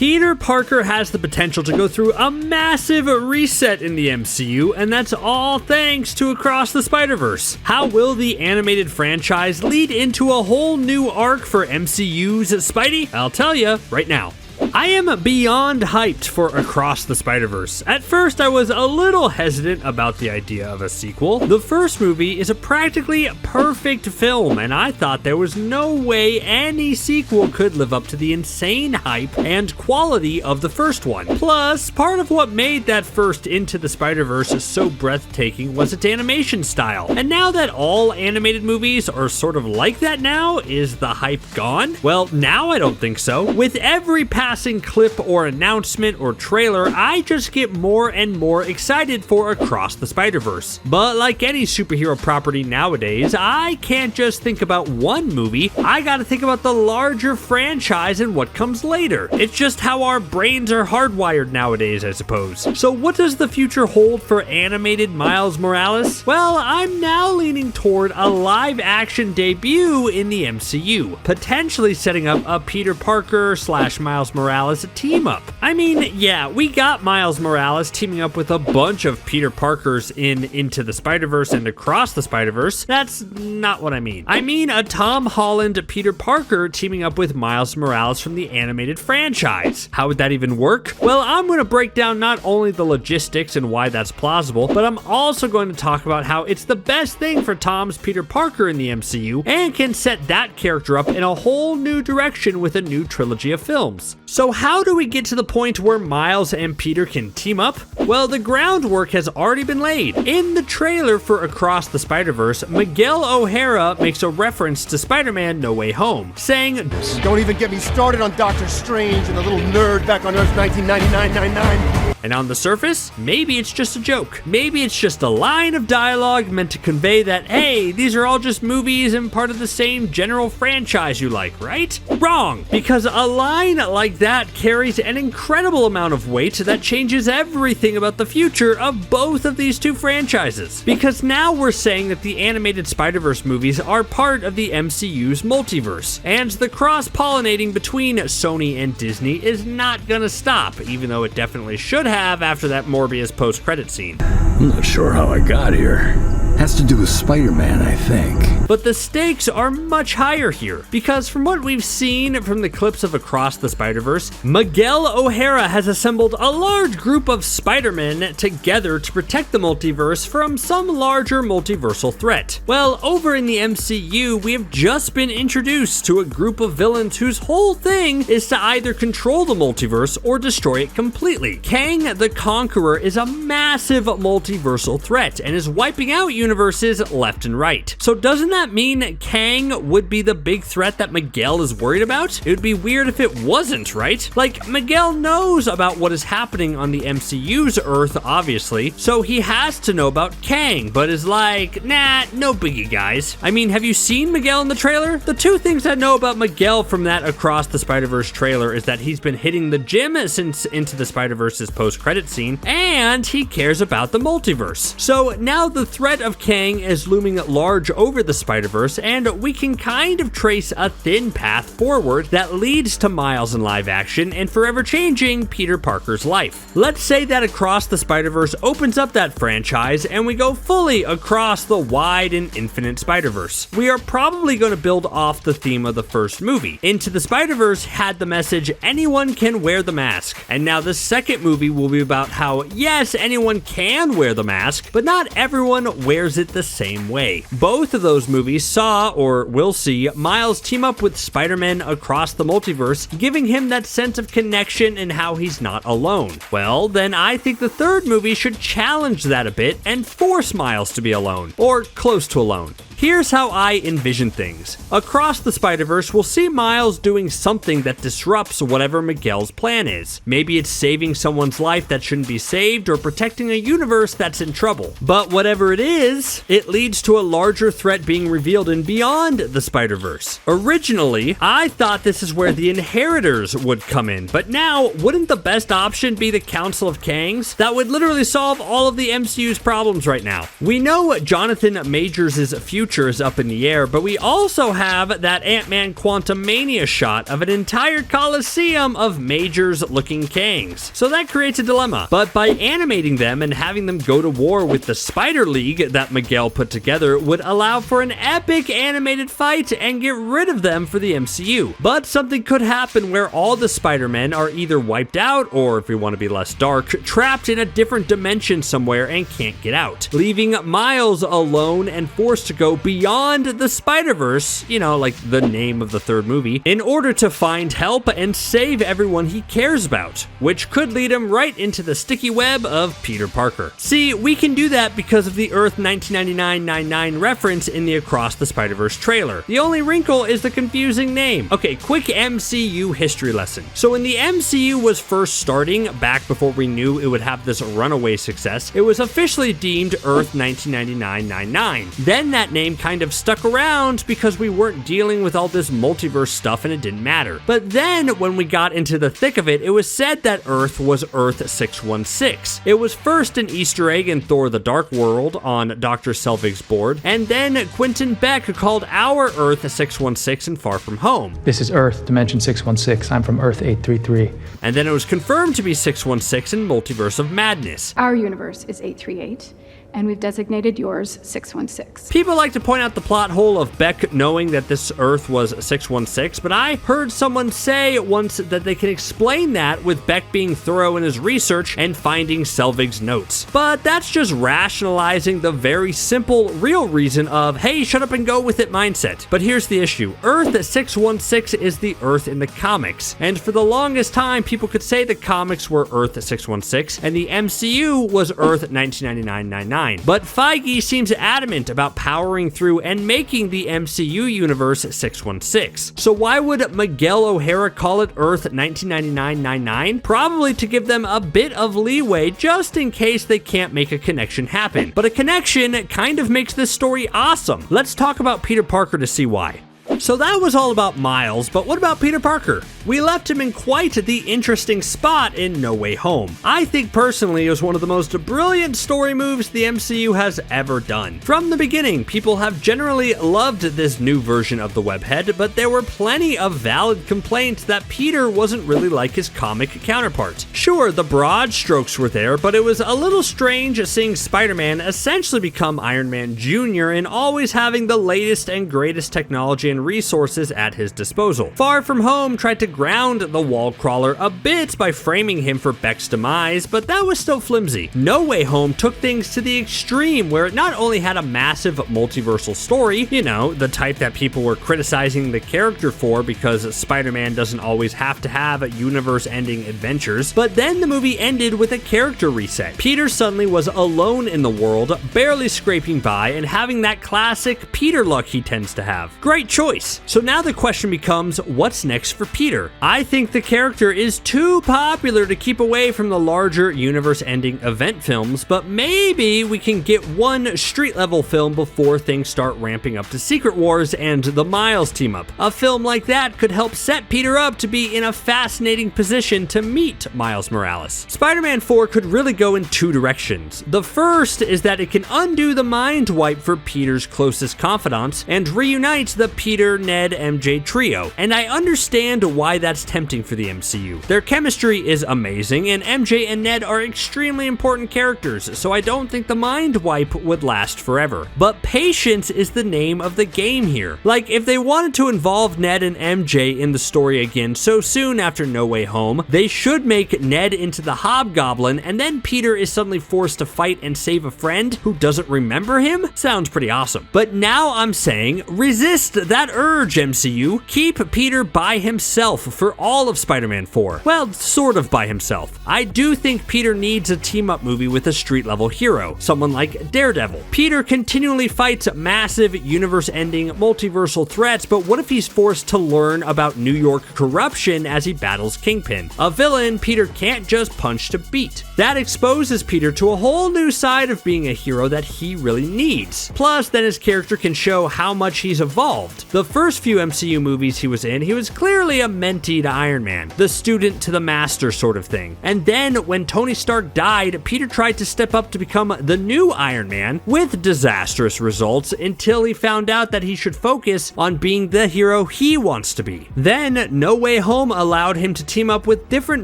Peter Parker has the potential to go through a massive reset in the MCU, and that's all thanks to Across the Spider-Verse. How will the animated franchise lead into a whole new arc for MCU's Spidey? I'll tell you right now. I am beyond hyped for Across the Spider-Verse. At first, I was a little hesitant about the idea of a sequel. The first movie is a practically perfect film, and I thought there was no way any sequel could live up to the insane hype and quality of the first one. Plus, part of what made that first Into the Spider-Verse so breathtaking was its animation style. And now that all animated movies are sort of like that now, is the hype gone? Well, now I don't think so. With every passing clip or announcement or trailer, I just get more and more excited for Across the Spider-Verse. But like any superhero property nowadays, I can't just think about one movie, I gotta think about the larger franchise and what comes later. It's just how our brains are hardwired nowadays, I suppose. So what does the future hold for animated Miles Morales? Well, I'm now leaning toward a live-action debut in the MCU, potentially setting up a Peter Parker / Miles Morales team-up. I mean, yeah, we got Miles Morales teaming up with a bunch of Peter Parkers in Into the Spider-Verse and Across the Spider-Verse. That's not what I mean. I mean a Tom Holland Peter Parker teaming up with Miles Morales from the animated franchise. How would that even work? Well, I'm going to break down not only the logistics and why that's plausible, but I'm also going to talk about how it's the best thing for Tom's Peter Parker in the MCU and can set that character up in a whole new direction with a new trilogy of films. So how do we get to the point where Miles and Peter can team up? Well, the groundwork has already been laid. In the trailer for Across the Spider-Verse, Miguel O'Hara makes a reference to Spider-Man No Way Home, saying, "Don't even get me started on Doctor Strange and the little nerd back on Earth 1999-99. And on the surface, maybe it's just a joke. Maybe it's just a line of dialogue meant to convey that, hey, these are all just movies and part of the same general franchise you like, right? Wrong, because a line like that carries an incredible amount of weight that changes everything about the future of both of these two franchises. Because now we're saying that the animated Spider-Verse movies are part of the MCU's multiverse, and the cross-pollinating between Sony and Disney is not gonna stop, even though it definitely should have after that Morbius post-credit scene. I'm not sure how I got here. Has to do with Spider-Man, I think. But the stakes are much higher here, because from what we've seen from the clips of Across the Spider-Verse, Miguel O'Hara has assembled a large group of Spider-Men together to protect the multiverse from some larger multiversal threat. Well, over in the MCU, we have just been introduced to a group of villains whose whole thing is to either control the multiverse or destroy it completely. Kang the Conqueror is a massive multiversal threat and is wiping out universes left and right. So doesn't that mean Kang would be the big threat that Miguel is worried about? It would be weird if it wasn't, right? Like, Miguel knows about what is happening on the MCU's Earth, obviously, so he has to know about Kang, but is like, nah, no biggie, guys. I mean, have you seen Miguel in the trailer? The two things I know about Miguel from that Across the Spider-Verse trailer is that he's been hitting the gym since Into the Spider-Verse's post-credit scene, and he cares about the multiverse. So now the threat of Kang is looming large over the Spider-Verse, and we can kind of trace a thin path forward that leads to Miles in live action and forever changing Peter Parker's life. Let's say that Across the Spider-Verse opens up that franchise and we go fully across the wide and infinite Spider-Verse. We are probably going to build off the theme of the first movie. Into the Spider-Verse had the message, anyone can wear the mask, and now the second movie will be about how, yes, anyone can wear the mask, but not everyone wears it the same way. Both of those movies saw, or will see, Miles team up with Spider-Man across the multiverse, giving him that sense of connection and how he's not alone. Well, then I think the third movie should challenge that a bit and force Miles to be alone, or close to alone. Here's how I envision things. Across the Spider-Verse, we'll see Miles doing something that disrupts whatever Miguel's plan is. Maybe it's saving someone's life that shouldn't be saved or protecting a universe that's in trouble. But whatever it is, it leads to a larger threat being revealed in Beyond the Spider-Verse. Originally, I thought this is where the Inheritors would come in, but now, wouldn't the best option be the Council of Kangs? That would literally solve all of the MCU's problems right now. We know Jonathan Majors' future future is up in the air, but we also have that Ant-Man Quantumania shot of an entire coliseum of Majors-looking Kangs. So that creates a dilemma. But by animating them and having them go to war with the Spider League that Miguel put together would allow for an epic animated fight and get rid of them for the MCU. But something could happen where all the Spider-Men are either wiped out, or if we want to be less dark, trapped in a different dimension somewhere and can't get out, leaving Miles alone and forced to go beyond the Spider-Verse, you know, like the name of the third movie, in order to find help and save everyone he cares about, which could lead him right into the sticky web of Peter Parker. See, we can do that because of the Earth 1999-99 reference in the Across the Spider-Verse trailer. The only wrinkle is the confusing name. Okay, quick MCU history lesson. So when the MCU was first starting, back before we knew it would have this runaway success, it was officially deemed Earth 1999-99. Then that name kind of stuck around because we weren't dealing with all this multiverse stuff and it didn't matter. But then when we got into the thick of it, it was said that Earth was Earth 616. It was first an Easter egg in Thor: The Dark World on Dr. Selvig's board, and then Quentin Beck called our Earth 616 in Far From Home. This is Earth, Dimension 616. I'm from Earth 833. And then it was confirmed to be 616 in Multiverse of Madness. Our universe is 838, and we've designated yours 616. People like to point out the plot hole of Beck knowing that this Earth was 616, but I heard someone say once that they can explain that with Beck being thorough in his research and finding Selvig's notes. But that's just rationalizing the very simple, real reason of, hey, shut up and go with it mindset. But here's the issue. Earth 616 is the Earth in the comics, and for the longest time, people could say the comics were Earth 616, and the MCU was Earth 1999-99. But Feige seems adamant about powering through and making the MCU universe 616. So why would Miguel O'Hara call it Earth 1999-99? Probably to give them a bit of leeway just in case they can't make a connection happen. But a connection kind of makes this story awesome. Let's talk about Peter Parker to see why. So that was all about Miles, but what about Peter Parker? We left him in quite the interesting spot in No Way Home. I think personally it was one of the most brilliant story moves the MCU has ever done. From the beginning, people have generally loved this new version of the webhead, but there were plenty of valid complaints that Peter wasn't really like his comic counterpart. Sure, the broad strokes were there, but it was a little strange seeing Spider-Man essentially become Iron Man Jr. and always having the latest and greatest technology and resources at his disposal. Far From Home tried to ground the wall crawler a bit by framing him for Beck's demise, but that was still flimsy. No Way Home took things to the extreme, where it not only had a massive multiversal story, you know, the type that people were criticizing the character for because Spider-Man doesn't always have to have universe-ending adventures, but then the movie ended with a character reset. Peter suddenly was alone in the world, barely scraping by, and having that classic Peter luck he tends to have. Great choice. So now the question becomes, what's next for Peter? I think the character is too popular to keep away from the larger universe-ending event films, but maybe we can get one street-level film before things start ramping up to Secret Wars and the Miles team-up. A film like that could help set Peter up to be in a fascinating position to meet Miles Morales. Spider-Man 4 could really go in two directions. The first is that it can undo the mind wipe for Peter's closest confidants and reunite the Peter, Ned, MJ trio, and I understand why that's tempting for the MCU. Their chemistry is amazing, and MJ and Ned are extremely important characters, so I don't think the mind wipe would last forever. But patience is the name of the game here. Like, if they wanted to involve Ned and MJ in the story again so soon after No Way Home, they should make Ned into the Hobgoblin, and then Peter is suddenly forced to fight and save a friend who doesn't remember him? Sounds pretty awesome. But now I'm saying, resist that urge, MCU. Keep Peter by himself for all of Spider-Man 4. Well, sort of by himself. I do think Peter needs a team-up movie with a street-level hero, someone like Daredevil. Peter continually fights massive, universe-ending, multiversal threats, but what if he's forced to learn about New York corruption as he battles Kingpin? A villain Peter can't just punch to beat. That exposes Peter to a whole new side of being a hero that he really needs. Plus, then his character can show how much he's evolved. The The first few MCU movies he was in, he was clearly a mentee to Iron Man, the student to the master sort of thing. And then when Tony Stark died, Peter tried to step up to become the new Iron Man with disastrous results until he found out that he should focus on being the hero he wants to be. Then No Way Home allowed him to team up with different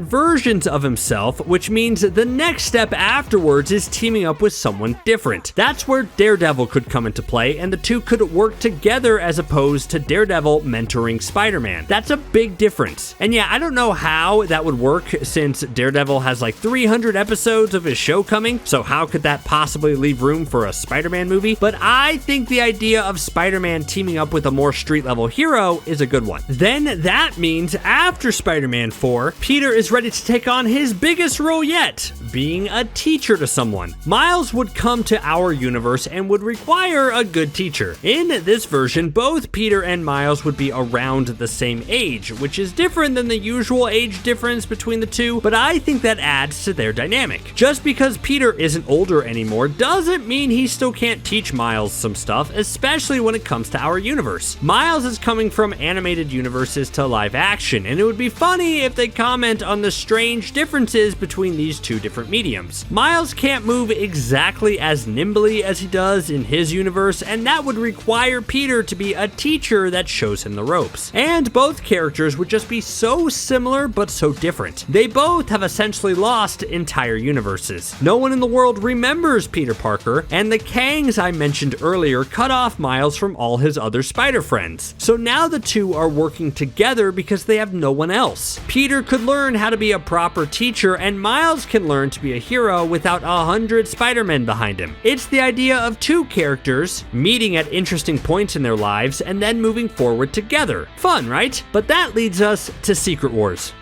versions of himself, which means the next step afterwards is teaming up with someone different. That's where Daredevil could come into play, and the two could work together as opposed to Daredevil mentoring Spider-Man. That's a big difference. And yeah, I don't know how that would work since Daredevil has like 300 episodes of his show coming, so how could that possibly leave room for a Spider-Man movie? But I think the idea of Spider-Man teaming up with a more street-level hero is a good one. Then that means after Spider-Man 4, Peter is ready to take on his biggest role yet, being a teacher to someone. Miles would come to our universe and would require a good teacher. In this version, both Peter and Miles would be around the same age, which is different than the usual age difference between the two, but I think that adds to their dynamic. Just because Peter isn't older anymore doesn't mean he still can't teach Miles some stuff, especially when it comes to our universe. Miles is coming from animated universes to live action, and it would be funny if they comment on the strange differences between these two different mediums. Miles can't move exactly as nimbly as he does in his universe, and that would require Peter to be a teacher that shows him the ropes. And both characters would just be so similar but so different. They both have essentially lost entire universes. No one in the world remembers Peter Parker, and the Kangs I mentioned earlier cut off Miles from all his other spider friends. So now the two are working together because they have no one else. Peter could learn how to be a proper teacher, and Miles can learn to be a hero without 100 Spider-Men behind him. It's the idea of two characters meeting at interesting points in their lives and then moving forward together. Fun, right? But that leads us to Secret Wars.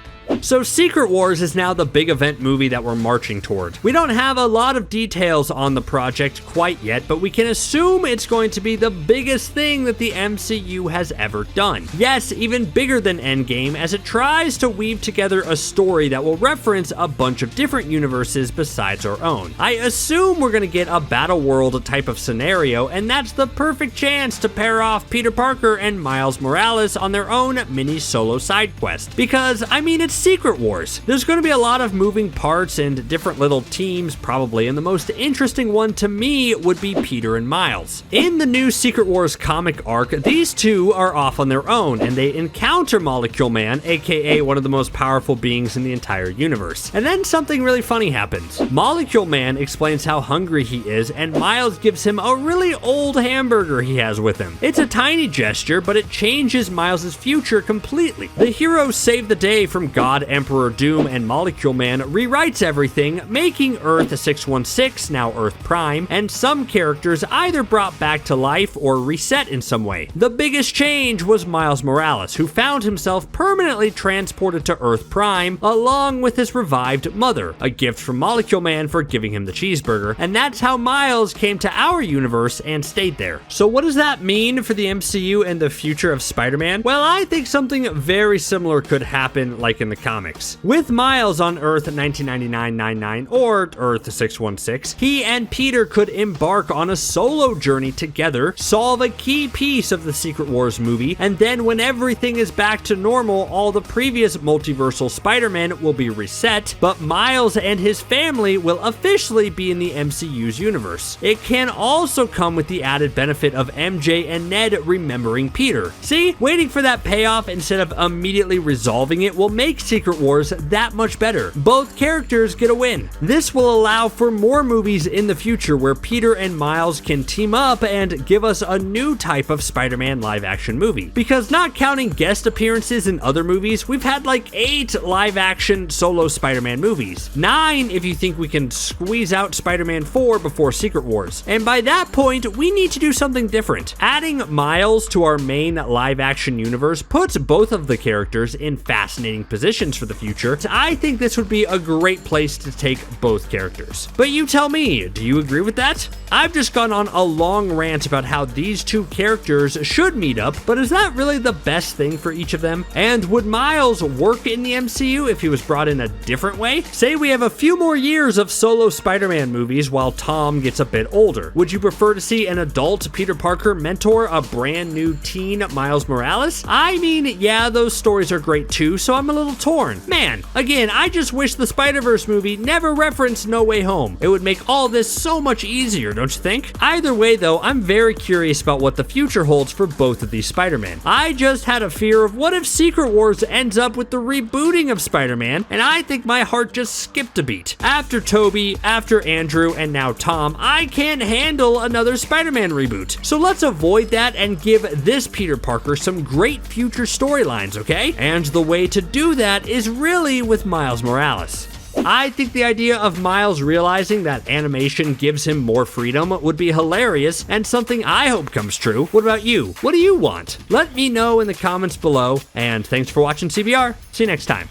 So Secret Wars is now the big event movie that we're marching toward. We don't have a lot of details on the project quite yet, but we can assume it's going to be the biggest thing that the MCU has ever done. Yes, even bigger than Endgame, as it tries to weave together a story that will reference a bunch of different universes besides our own. I assume we're going to get a Battle World type of scenario, and that's the perfect chance to pair off Peter Parker and Miles Morales on their own mini solo side quest. Because, I mean, it's Secret Wars. There's going to be a lot of moving parts and different little teams probably, and the most interesting one to me would be Peter and Miles. In the new Secret Wars comic arc, these two are off on their own, and they encounter Molecule Man, aka one of the most powerful beings in the entire universe. And then something really funny happens. Molecule Man explains how hungry he is, and Miles gives him a really old hamburger he has with him. It's a tiny gesture, but it changes Miles' future completely. The heroes save the day from God, Emperor Doom, and Molecule Man rewrites everything, making Earth 616 now Earth Prime, and some characters either brought back to life or reset in some way. The biggest change was Miles Morales, who found himself permanently transported to Earth Prime along with his revived mother, a gift from Molecule Man for giving him the cheeseburger, and that's how Miles came to our universe and stayed there. So what does that mean for the MCU and the future of Spider-Man? Well, I think something very similar could happen like in the comics. With Miles on Earth 1999-99 or Earth 616, he and Peter could embark on a solo journey together, solve a key piece of the Secret Wars movie, and then when everything is back to normal, all the previous multiversal Spider-Man will be reset, but Miles and his family will officially be in the MCU's universe. It can also come with the added benefit of MJ and Ned remembering Peter. See, waiting for that payoff instead of immediately resolving it will make Secret Wars that much better. Both characters get a win. This will allow for more movies in the future where Peter and Miles can team up and give us a new type of Spider-Man live-action movie. Because not counting guest appearances in other movies, we've had like 8 live-action solo Spider-Man movies. 9 if you think we can squeeze out Spider-Man 4 before Secret Wars. And by that point, we need to do something different. Adding Miles to our main live-action universe puts both of the characters in fascinating positions transitions for the future, I think this would be a great place to take both characters. But you tell me, do you agree with that? I've just gone on a long rant about how these two characters should meet up, but is that really the best thing for each of them? And would Miles work in the MCU if he was brought in a different way? Say we have a few more years of solo Spider-Man movies while Tom gets a bit older. Would you prefer to see an adult Peter Parker mentor a brand new teen Miles Morales? I mean, yeah, those stories are great too, so I'm a little torn. Man, again, I just wish the Spider-Verse movie never referenced No Way Home. It would make all this so much easier, don't you think? Either way though, I'm very curious about what the future holds for both of these Spider-Man. I just had a fear of what if Secret Wars ends up with the rebooting of Spider-Man, and I think my heart just skipped a beat. After Tobey, after Andrew, and now Tom, I can't handle another Spider-Man reboot. So let's avoid that and give this Peter Parker some great future storylines, okay? And the way to do that is really with Miles Morales. I think the idea of Miles realizing that animation gives him more freedom would be hilarious and something I hope comes true. What about you? What do you want? Let me know in the comments below, and thanks for watching CBR. See you next time.